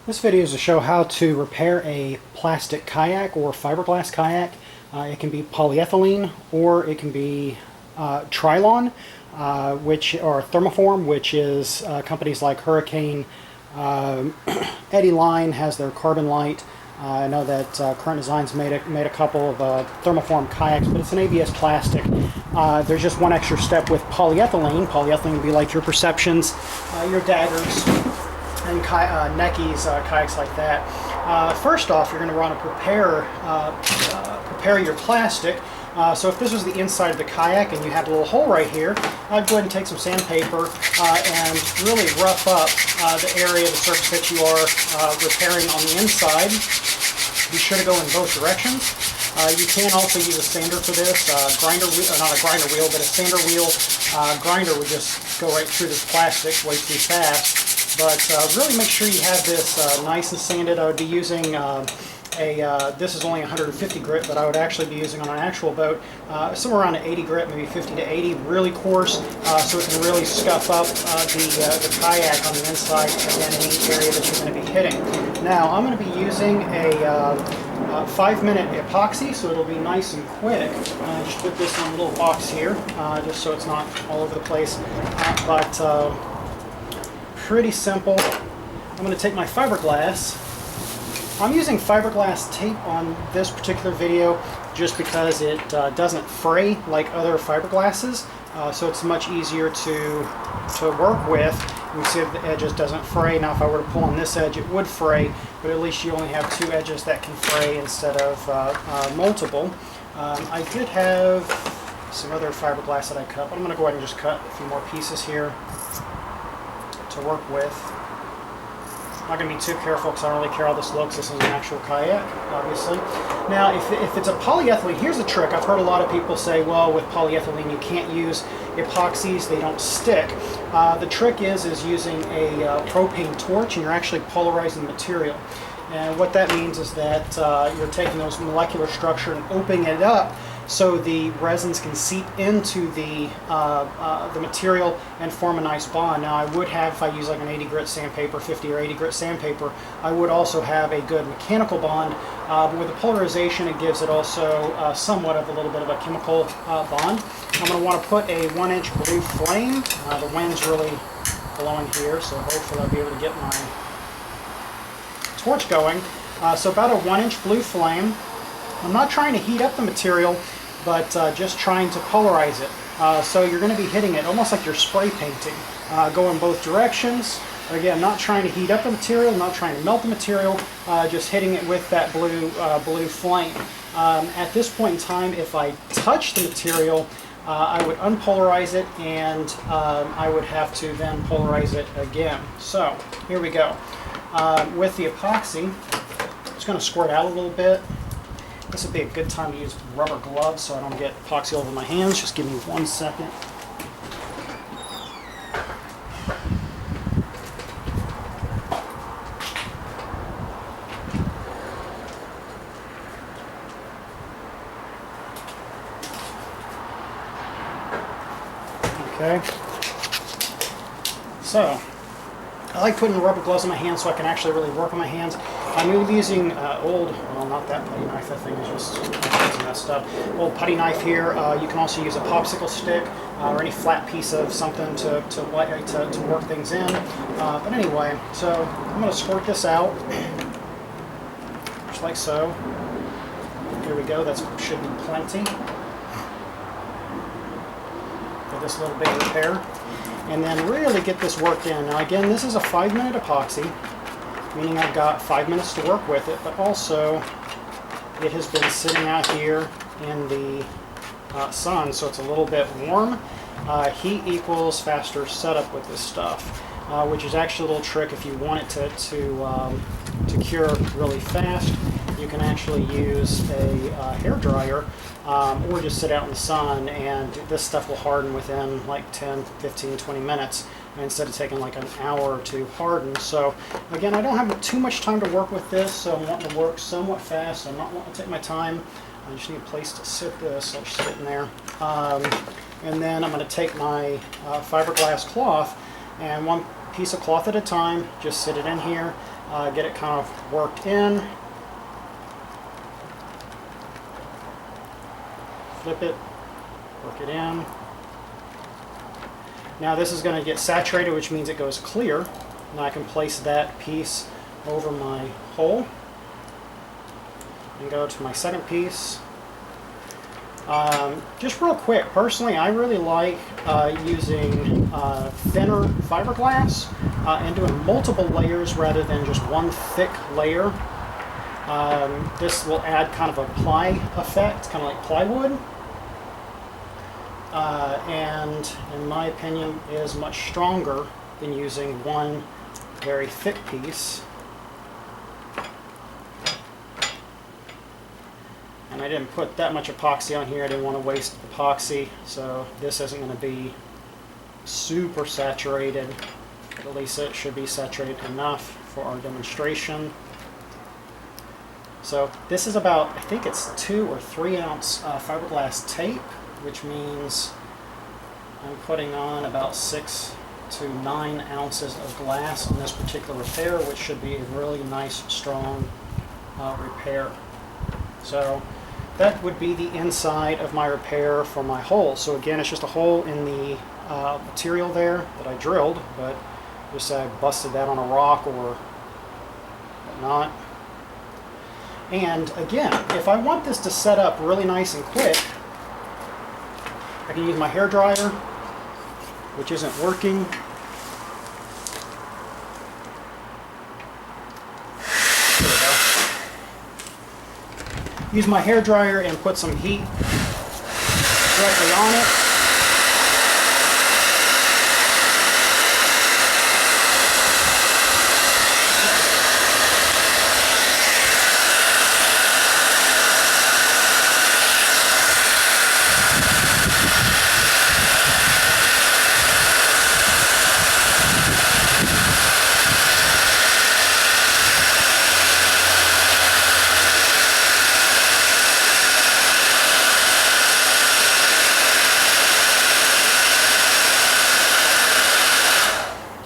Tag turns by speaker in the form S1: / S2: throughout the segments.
S1: This video is to show how to repair a plastic kayak or fiberglass kayak. It can be polyethylene or it can be Trilon, or thermoform, which is companies like Hurricane, Eddy Line has their carbon light. I know that Current Designs made a couple of thermoform kayaks, but it's an ABS plastic. There's just one extra step with polyethylene. Polyethylene would be like your Perceptions, your Daggers, and Neckies, kayaks like that. First off, you're going to want to prepare your plastic. So if this was the inside of the kayak and you had a little hole right here, I'd go ahead and take some sandpaper and really rough up the area, the surface that you are repairing on the inside. Be sure to go in both directions. You can also use a sander for this. Grinder wheel, not a grinder wheel, but a sander wheel. Grinder would just go right through this plastic way too fast. But really make sure you have this nice and sanded. I would be using this is only 150 grit, but I would actually be using on an actual boat somewhere around an 80 grit, maybe 50 to 80, really coarse, so it can really scuff up the kayak on the inside, again, any area that you're going to be hitting. Now, I'm going to be using a 5-minute epoxy, so it'll be nice and quick. Just put this in a little box here, just so it's not all over the place, but pretty simple. I'm going to take my fiberglass. I'm using fiberglass tape on this particular video just because it doesn't fray like other fiberglasses, so it's much easier to work with. You can see that the edges doesn't fray. Now if I were to pull on this edge it would fray, but at least you only have 2 edges that can fray instead of multiple. I did have some other fiberglass that I cut, but I'm going to go ahead and just cut a few more pieces here to work with. I'm not going to be too careful because I don't really care how this looks. This is an actual kayak, obviously. Now, if it's a polyethylene, here's the trick. I've heard a lot of people say, well, with polyethylene you can't use epoxies, they don't stick. The trick is using a propane torch, and you're actually polarizing the material. And what that means is that you're taking those molecular structure and opening it up so the resins can seep into the material and form a nice bond. Now I would have, if I use like an 80 grit sandpaper, 50 or 80 grit sandpaper, I would also have a good mechanical bond, but with the polarization it gives it also somewhat of a little bit of a chemical bond. I'm going to want to put a 1-inch blue flame. The wind's really blowing here, so hopefully I'll be able to get my torch going. So about a 1-inch blue flame. I'm not trying to heat up the material, but just trying to polarize it. So you're going to be hitting it almost like you're spray painting. Go in both directions. Again, not trying to heat up the material, not trying to melt the material, just hitting it with that blue flame. At this point in time, if I touch the material, I would unpolarize it, and I would have to then polarize it again. So here we go. With the epoxy, I'm just going to squirt out a little bit. This would be a good time to use rubber gloves so I don't get epoxy all over my hands. Just give me 1 second. Okay. So, I like putting the rubber gloves on my hands so I can actually really work on my hands. I'm going to be using well, not that putty knife, that thing is just messed up. Old putty knife here. You can also use a popsicle stick or any flat piece of something to work things in. But anyway, so I'm going to squirt this out, just like so. Here we go, that should be plenty for this little bit of repair. And then really get this worked in. Now again, this is a 5-minute epoxy, meaning I've got 5 minutes to work with it, but also it has been sitting out here in the sun, so it's a little bit warm. Heat equals faster setup with this stuff, which is actually a little trick. If you want it to cure really fast, you can actually use a hair dryer or just sit out in the sun, and this stuff will harden within like 10, 15, 20 minutes instead of taking like an hour to harden. So again, I don't have too much time to work with this, so I'm wanting to work somewhat fast. I'm not wanting to take my time. I just need a place to sit this. I'll just sit in there. And then I'm going to take my fiberglass cloth, and one piece of cloth at a time, just sit it in here, get it kind of worked in. Flip it, work it in. Now this is going to get saturated, which means it goes clear. Now I can place that piece over my hole and go to my second piece. Just real quick, personally I really like using thinner fiberglass and doing multiple layers rather than just one thick layer. This will add kind of a ply effect, kind of like plywood, and in my opinion is much stronger than using one very thick piece. And I didn't put that much epoxy on here. I didn't want to waste epoxy, so this isn't going to be super saturated. At least it should be saturated enough for our demonstration. So this is about, I think it's 2 or 3 ounce fiberglass tape, which means I'm putting on about 6 to 9 ounces of glass on this particular repair, which should be a really nice, strong repair. So that would be the inside of my repair for my hole. So again, it's just a hole in the material there that I drilled, but just I busted that on a rock or whatnot. And again, if I want this to set up really nice and quick, I can use my hair dryer, which isn't working. Use my hair dryer and put some heat directly on it.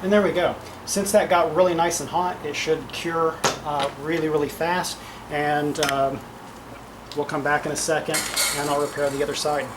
S1: And there we go. Since that got really nice and hot, it should cure really fast. And we'll come back in a second and I'll repair the other side.